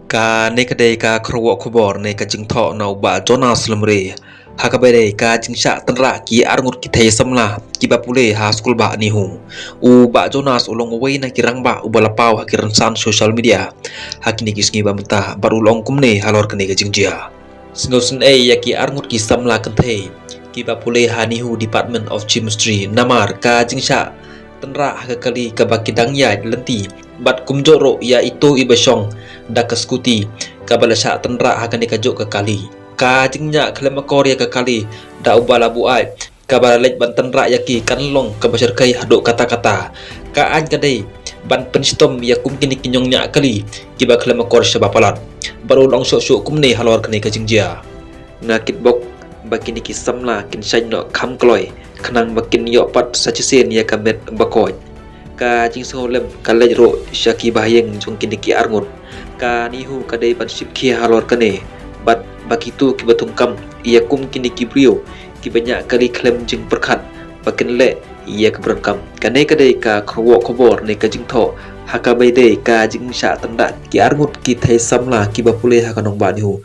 Ka nekade ka kruwa kubor ne ka jingtho no ba Jonas Lumre hakabere ka jingsha tanra ki arngut ki thei samla ki bapule ha school ba ni hu u ba Jonas ulong wei na kirang ba u balapau hakiran san social media hakini kisngi ba mata barulong kumne halor kane ka jingjia singosun e yaki arngut ki samla kan thei ki bapule ha ni hu Department of Chemistry namar ka jingsha tanra hakakali ka bakidang ya lenti bat kumjoro ya itu ibasong da kaskuti kabalasha tanra hakani kajuk kekali ka jingnya klemakor ya kekali da ubala buai kabalaj ban tanra yaki kanlong kabasar kai haduk kata-kata ka an kadai ban penstom ya kumkini kinyongnya kali kiba klemakor sabapalat baru long sok kumne halor kani ka jingjia ngakit bok bakini kisamla kin no kham kloi khanang bakin yo pat sachisen ya kamet bakoy ka jingso lem kalaj ro syaki bahayeng jongkin ki arngut ka nihu kadai ban sipki halor kane bat bakitu ki batungkam ia kum kini ki brio ki banyak kali klem jing perkat bakin le ia ke berangkam kane kadai ka khwo khobor ne ka jingtho hakabai dei ka jingsha tanda ki arngut ki thai samla ki bapule hakanong ba nihu